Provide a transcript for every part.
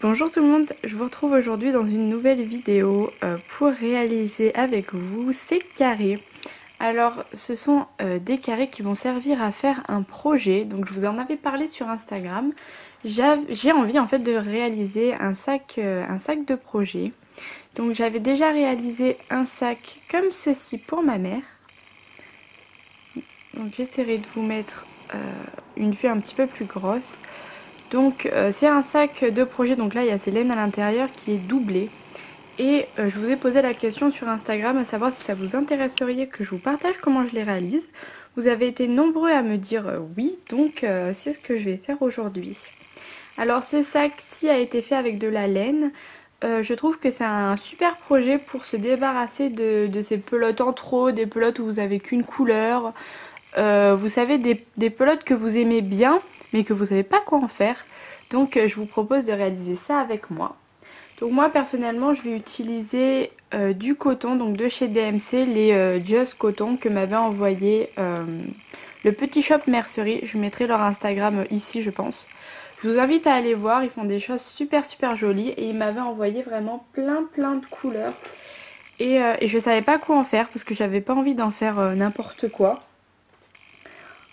Bonjour tout le monde, je vous retrouve aujourd'hui dans une nouvelle vidéo pour réaliser avec vous ces carrés. Alors ce sont des carrés qui vont servir à faire un projet, donc je vous en avais parlé sur Instagram. J'ai envie en fait de réaliser un sac de projet. Donc j'avais déjà réalisé un sac comme ceci pour ma mère. Donc j'essaierai de vous mettre une vue un petit peu plus grosse. Donc c'est un sac de projet, donc là il y a ces laines à l'intérieur qui est doublé. Et je vous ai posé la question sur Instagram à savoir si ça vous intéresserait que je vous partage comment je les réalise. Vous avez été nombreux à me dire oui, donc c'est ce que je vais faire aujourd'hui. Alors ce sac-ci a été fait avec de la laine. Je trouve que c'est un super projet pour se débarrasser de ces pelotes en trop, des pelotes où vous avez qu'une couleur. Vous savez, des pelotes que vous aimez bien mais que vous savez pas quoi en faire. Donc je vous propose de réaliser ça avec moi. Donc moi personnellement je vais utiliser du coton, donc de chez DMC, les Just Coton que m'avait envoyé le Petit Shop Mercerie. Je mettrai leur Instagram ici je pense. Je vous invite à aller voir, ils font des choses super jolies et ils m'avaient envoyé vraiment plein de couleurs. Et je savais pas quoi en faire parce que j'avais pas envie d'en faire n'importe quoi.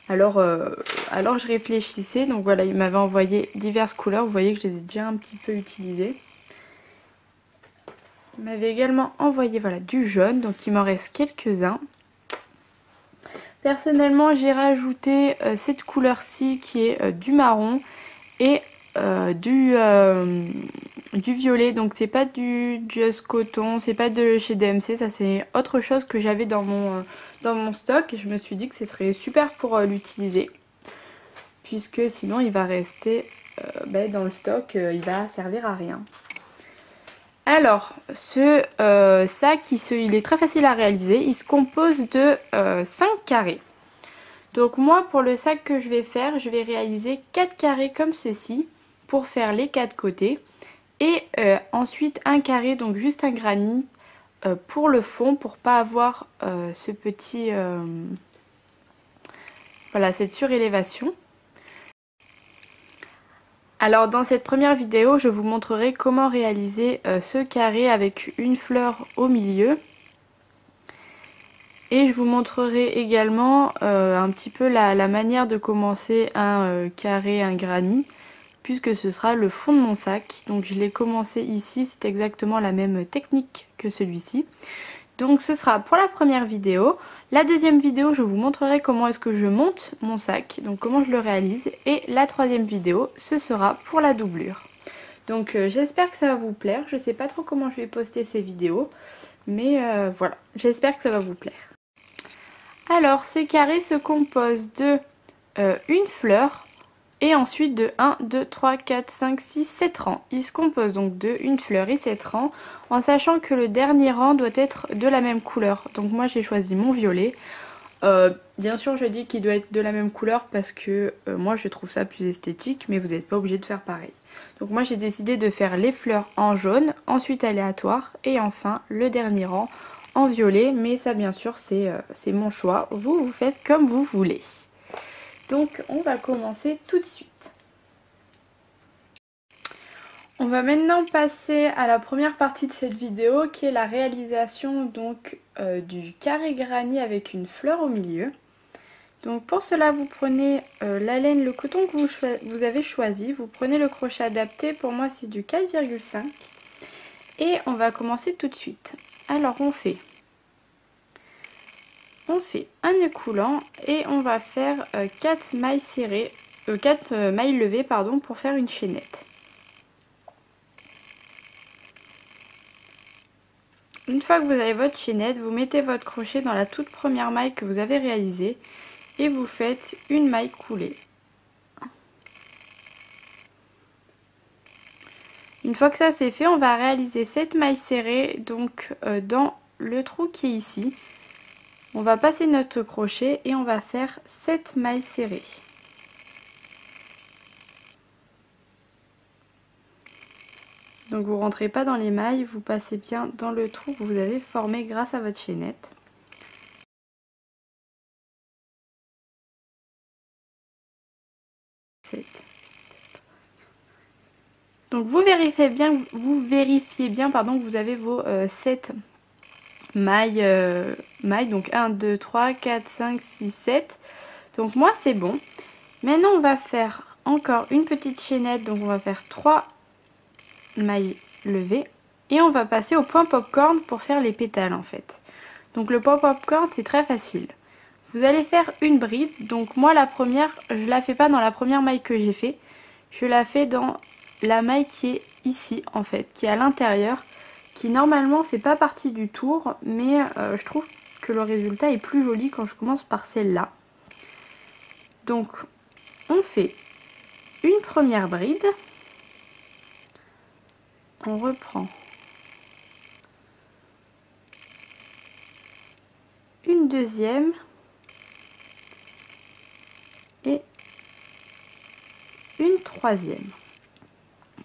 Alors je réfléchissais, donc voilà, il m'avait envoyé diverses couleurs, vous voyez que je les ai déjà un petit peu utilisées. Il m'avait également envoyé voilà, du jaune, donc il m'en reste quelques-uns. Personnellement j'ai rajouté cette couleur-ci qui est du marron et du violet, donc c'est pas du Just Coton, c'est pas de chez DMC, ça c'est autre chose que j'avais dans mon stock et je me suis dit que ce serait super pour l'utiliser puisque sinon il va rester dans le stock, il va servir à rien. Alors ce sac il est très facile à réaliser, il se compose de 5 carrés. Donc moi pour le sac que je vais faire, je vais réaliser 4 carrés comme ceci pour faire les 4 côtés. Et ensuite un carré, donc juste un granit pour le fond pour pas avoir ce petit voilà, cette surélévation. Alors dans cette première vidéo je vous montrerai comment réaliser ce carré avec une fleur au milieu. Et je vous montrerai également un petit peu la manière de commencer un carré, un granit, puisque ce sera le fond de mon sac. Donc je l'ai commencé ici, c'est exactement la même technique que celui-ci. Donc ce sera pour la première vidéo. La deuxième vidéo, je vous montrerai comment est-ce que je monte mon sac, donc comment je le réalise. Et la troisième vidéo, ce sera pour la doublure. Donc j'espère que ça va vous plaire. Je ne sais pas trop comment je vais poster ces vidéos, mais voilà, j'espère que ça va vous plaire. Alors ces carrés se composent de une fleur et ensuite de 1, 2, 3, 4, 5, 6, 7 rangs. Ils se composent donc de une fleur et 7 rangs en sachant que le dernier rang doit être de la même couleur. Donc moi j'ai choisi mon violet. Bien sûr je dis qu'il doit être de la même couleur parce que moi je trouve ça plus esthétique, mais vous n'êtes pas obligé de faire pareil. Donc moi j'ai décidé de faire les fleurs en jaune, ensuite aléatoire et enfin le dernier rang en violet, mais ça bien sûr c'est mon choix, vous faites comme vous voulez. Donc on va commencer tout de suite. On va maintenant passer à la première partie de cette vidéo qui est la réalisation donc du carré granit avec une fleur au milieu. Donc pour cela vous prenez la laine, le coton que vous avez choisi, vous prenez le crochet adapté, pour moi c'est du 4,5 et on va commencer tout de suite. Alors on fait un nœud coulant et on va faire 4 mailles serrées, 4 mailles levées pardon, pour faire une chaînette. Une fois que vous avez votre chaînette, vous mettez votre crochet dans la toute première maille que vous avez réalisée et vous faites une maille coulée. Une fois que ça c'est fait, on va réaliser cette maille serrée donc dans le trou qui est ici. On va passer notre crochet et on va faire 7 mailles serrées. Donc vous rentrez pas dans les mailles, vous passez bien dans le trou que vous avez formé grâce à votre chaînette. Donc vous vérifiez bien pardon, que vous avez vos 7 mailles, donc 1, 2, 3, 4, 5, 6, 7. Donc moi c'est bon. Maintenant on va faire encore une petite chaînette, donc on va faire 3 mailles levées. Et on va passer au point popcorn pour faire les pétales en fait. Donc le point popcorn c'est très facile. Vous allez faire une bride, donc moi la première, je la fais pas dans la première maille que j'ai fait. Je la fais dans la maille qui est ici en fait, qui est à l'intérieur, qui normalement fait pas partie du tour, mais je trouve que le résultat est plus joli quand je commence par celle-là. Donc on fait une première bride, on reprend une deuxième et une troisième.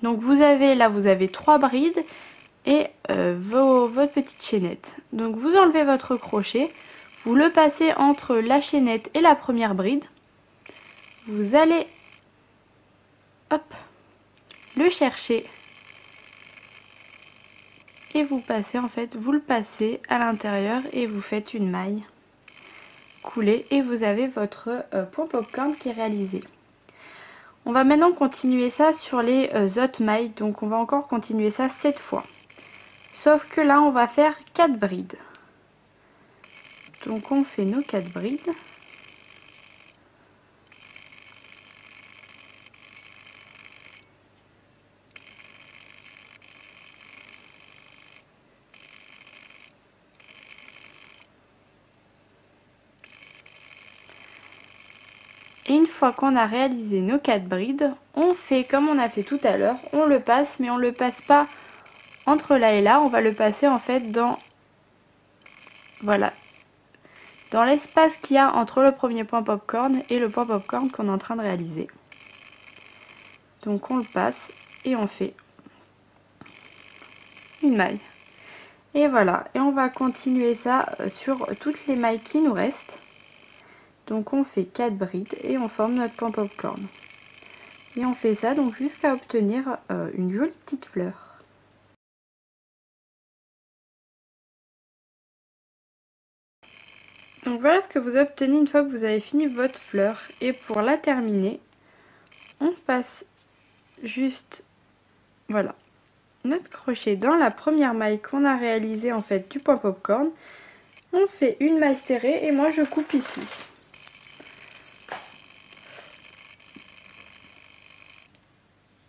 Donc vous avez 3 brides et votre petite chaînette. Donc vous enlevez votre crochet, vous le passez entre la chaînette et la première bride. Vous allez le chercher et vous passez vous le passez à l'intérieur et vous faites une maille coulée et vous avez votre point popcorn qui est réalisé. On va maintenant continuer ça sur les autres mailles, donc on va encore continuer ça 7 fois. Sauf que là on va faire 4 brides. Donc on fait nos 4 brides. Et une fois qu'on a réalisé nos 4 brides, on fait comme on a fait tout à l'heure, on le passe, mais on le passe pas entre là et là, on va le passer en fait dans, voilà, dans l'espace qu'il y a entre le premier point popcorn et le point popcorn qu'on est en train de réaliser. Donc on le passe et on fait une maille. Et voilà, et on va continuer ça sur toutes les mailles qui nous restent. Donc on fait 4 brides et on forme notre point popcorn. Et on fait ça donc jusqu'à obtenir une jolie petite fleur. Donc voilà ce que vous obtenez une fois que vous avez fini votre fleur. Et pour la terminer, on passe juste, voilà, notre crochet dans la première maille qu'on a réalisée en fait du point popcorn. On fait une maille serrée et moi je coupe ici.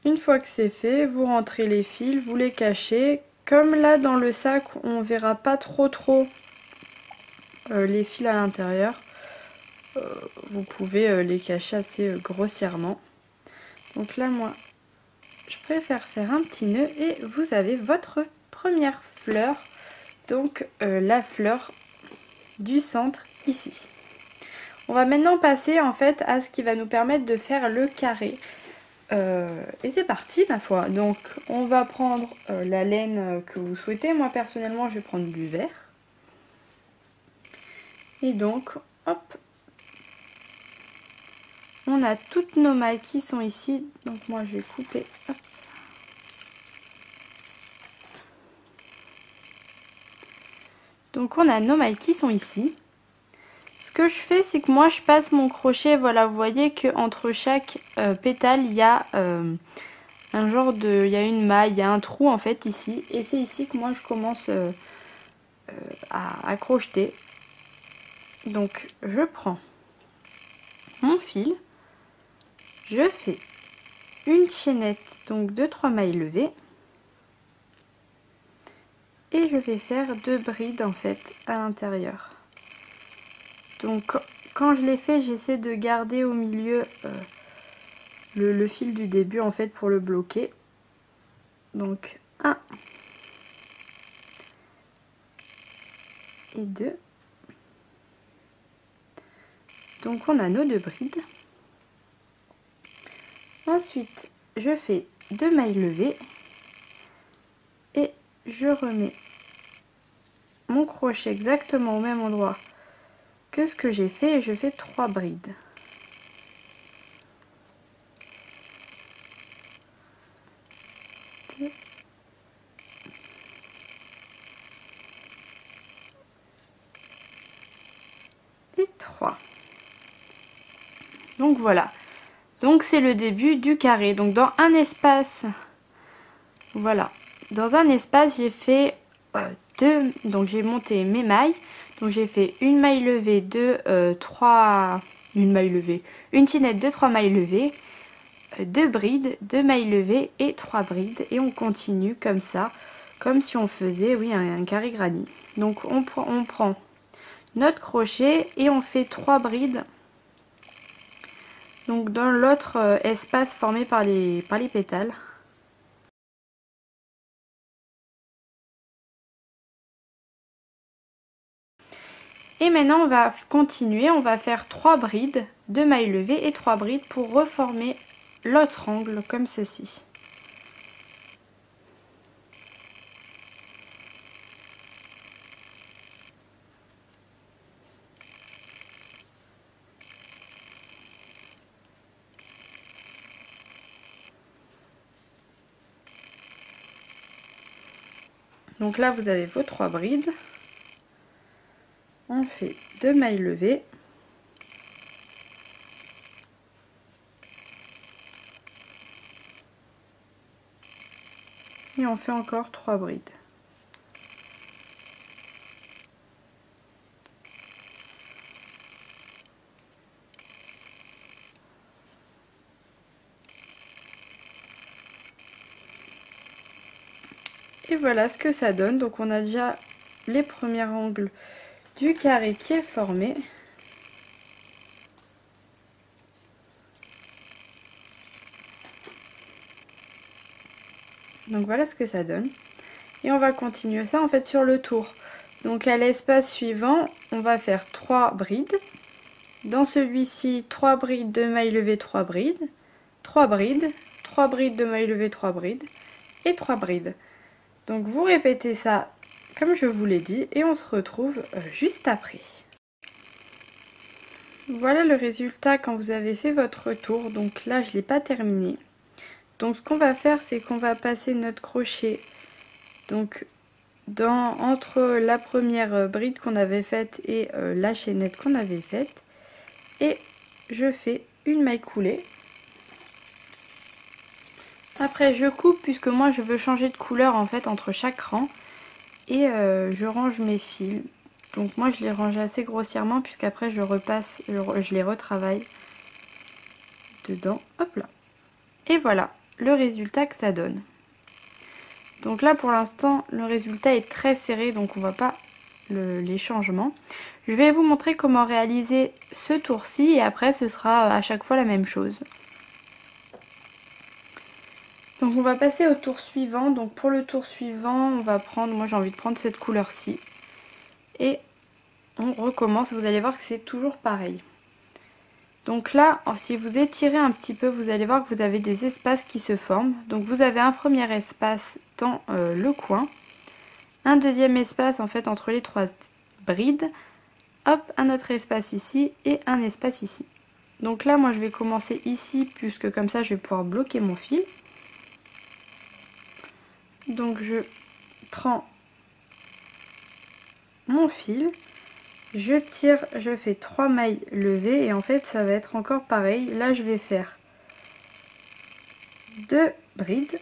Une fois que c'est fait, vous rentrez les fils, vous les cachez. Comme là dans le sac, on verra pas trop les fils à l'intérieur. Vous pouvez les cacher assez grossièrement. Donc là, moi, je préfère faire un petit nœud et vous avez votre première fleur. Donc la fleur du centre ici. On va maintenant passer en fait à ce qui va nous permettre de faire le carré. Et c'est parti ma foi. Donc on va prendre la laine que vous souhaitez. Moi personnellement je vais prendre du vert. Et donc hop, on a toutes nos mailles qui sont ici. Donc moi je vais couper. Hop. Donc on a nos mailles qui sont ici. Ce que je fais c'est que moi je passe mon crochet. Voilà, vous voyez que entre chaque pétale il y a un genre de, il y a une maille, il y a un trou en fait ici, et c'est ici que moi je commence à crocheter. Donc je prends mon fil, je fais une chaînette, donc de 3 mailles levées, et je vais faire 2 brides en fait à l'intérieur. Donc quand je les fais, j'essaie de garder au milieu le fil du début en fait pour le bloquer. Donc 1 et 2. Donc on a nos 2 brides. Ensuite, je fais 2 mailles levées et je remets mon crochet exactement au même endroit que ce que j'ai fait et je fais 3 brides. et 3. Donc voilà. Donc c'est le début du carré. Donc dans un espace, voilà. Dans un espace, j'ai fait deux. Donc j'ai monté mes mailles. Donc j'ai fait une maille levée de 3. Une maille levée. Une chaînette de 3 mailles levées. 2 brides, 2 mailles levées et 3 brides. Et on continue comme ça. Comme si on faisait, oui, un carré granit. Donc on prend notre crochet et on fait 3 brides. Donc dans l'autre espace formé par les pétales. Et maintenant on va continuer, on va faire 3 brides, 2 mailles levées et 3 brides pour reformer l'autre angle comme ceci. Donc là vous avez vos 3 brides. On fait 2 mailles levées. Et on fait encore 3 brides. Et voilà ce que ça donne. Donc on a déjà les premiers angles du carré qui est formé. Donc voilà ce que ça donne. Et on va continuer ça en fait sur le tour. Donc à l'espace suivant, on va faire 3 brides. Dans celui-ci, 3 brides, 2 mailles levées, 3 brides. 3 brides, 3 brides, 2 mailles levées, 3 brides. Et 3 brides. Donc vous répétez ça comme je vous l'ai dit et on se retrouve juste après. Voilà le résultat quand vous avez fait votre tour. Donc là je ne l'ai pas terminé. Donc ce qu'on va faire, c'est qu'on va passer notre crochet donc entre la première bride qu'on avait faite et la chaînette qu'on avait faite. Et je fais une maille coulée. Après je coupe puisque moi je veux changer de couleur en fait entre chaque rang. Et je range mes fils. Donc moi je les range assez grossièrement puisqu'après je repasse, je les retravaille dedans. Hop là. Et voilà le résultat que ça donne. Donc là pour l'instant le résultat est très serré donc on voit pas les changements. Je vais vous montrer comment réaliser ce tour-ci et après ce sera à chaque fois la même chose. Donc on va passer au tour suivant. Donc pour le tour suivant on va prendre, moi j'ai envie de prendre cette couleur-ci. Et on recommence, vous allez voir que c'est toujours pareil. Donc là, si vous étirez un petit peu, vous allez voir que vous avez des espaces qui se forment. Donc vous avez un premier espace dans le coin, un deuxième espace en fait entre les 3 brides, hop, un autre espace ici et un espace ici. Donc là, moi je vais commencer ici puisque comme ça je vais pouvoir bloquer mon fil. Donc je prends mon fil. Je tire, je fais 3 mailles levées et en fait ça va être encore pareil. Là je vais faire 2 brides.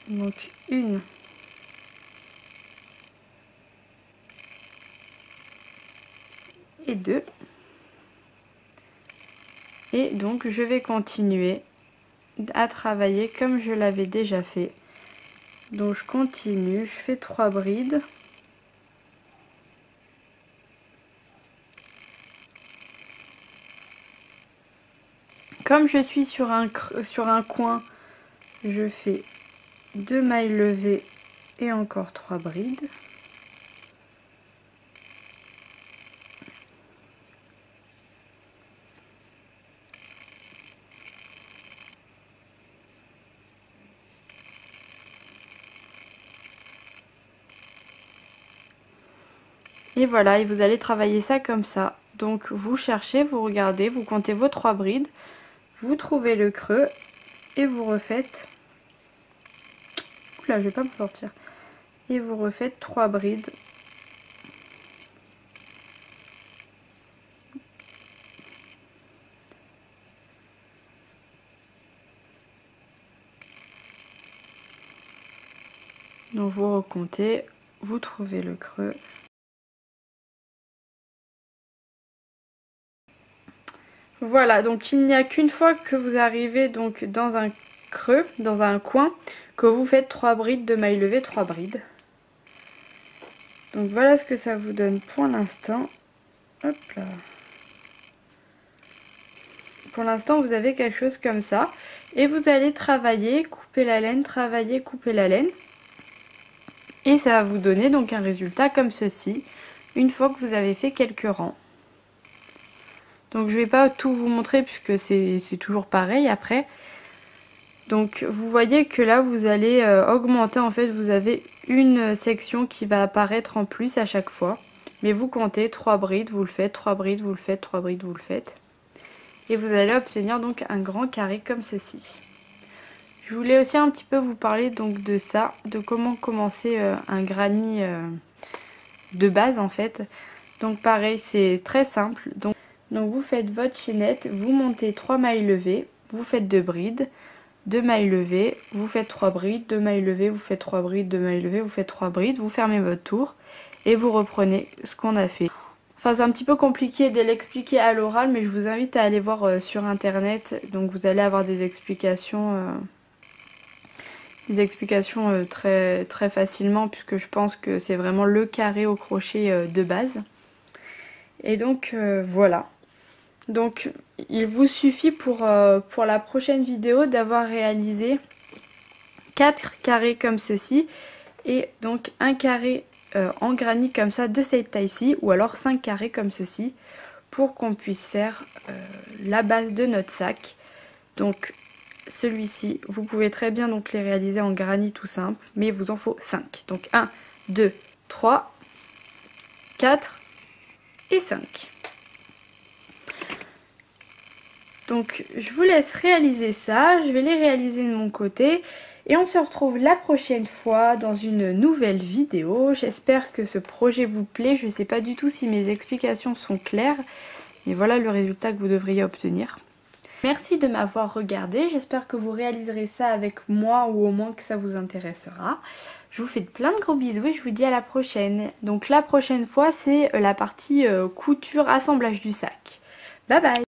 Donc une et 2. Et donc je vais continuer à travailler comme je l'avais déjà fait. Donc je continue, je fais 3 brides. Comme je suis sur un coin, je fais 2 mailles levées et encore 3 brides. Et voilà, et vous allez travailler ça comme ça. Donc vous cherchez, vous regardez, vous comptez vos 3 brides, vous trouvez le creux et vous refaites là, je vais pas me sortir. Et vous refaites 3 brides. Donc vous recomptez, vous trouvez le creux. Voilà, donc il n'y a qu'une fois que vous arrivez donc dans un creux, dans un coin, que vous faites 3 brides de mailles levées, 3 brides. Donc voilà ce que ça vous donne pour l'instant. Hop là. Pour l'instant vous avez quelque chose comme ça. Et vous allez travailler, couper la laine, travailler, couper la laine. Et ça va vous donner donc un résultat comme ceci, une fois que vous avez fait quelques rangs. Donc je ne vais pas tout vous montrer puisque c'est toujours pareil après. Donc vous voyez que là vous allez augmenter, en fait vous avez une section qui va apparaître en plus à chaque fois. Mais vous comptez 3 brides, vous le faites, 3 brides, vous le faites, 3 brides, vous le faites. Et vous allez obtenir donc un grand carré comme ceci. Je voulais aussi un petit peu vous parler donc de ça, de comment commencer un granny de base en fait. Donc pareil, c'est très simple. Donc vous faites votre chaînette, vous montez 3 mailles levées, vous faites 2 brides, 2 mailles levées, vous faites 3 brides, 2 mailles levées, vous faites 3 brides, 2 mailles levées, vous faites 3 brides, vous fermez votre tour et vous reprenez ce qu'on a fait. Enfin c'est un petit peu compliqué de l'expliquer à l'oral, mais je vous invite à aller voir sur internet. Donc vous allez avoir des explications très, très facilement, puisque je pense que c'est vraiment le carré au crochet de base. Et donc voilà. Donc il vous suffit pour la prochaine vidéo d'avoir réalisé 4 carrés comme ceci et donc un carré en granit comme ça de cette taille-ci, ou alors 5 carrés comme ceci pour qu'on puisse faire la base de notre sac. Donc celui-ci, vous pouvez très bien donc les réaliser en granit tout simple, mais il vous en faut 5. Donc 1, 2, 3, 4 et 5. Donc je vous laisse réaliser ça, je vais les réaliser de mon côté et on se retrouve la prochaine fois dans une nouvelle vidéo. J'espère que ce projet vous plaît, je ne sais pas du tout si mes explications sont claires, mais voilà le résultat que vous devriez obtenir. Merci de m'avoir regardé, j'espère que vous réaliserez ça avec moi ou au moins que ça vous intéressera. Je vous fais plein de gros bisous et je vous dis à la prochaine. Donc la prochaine fois c'est la partie couture, assemblage du sac. Bye bye!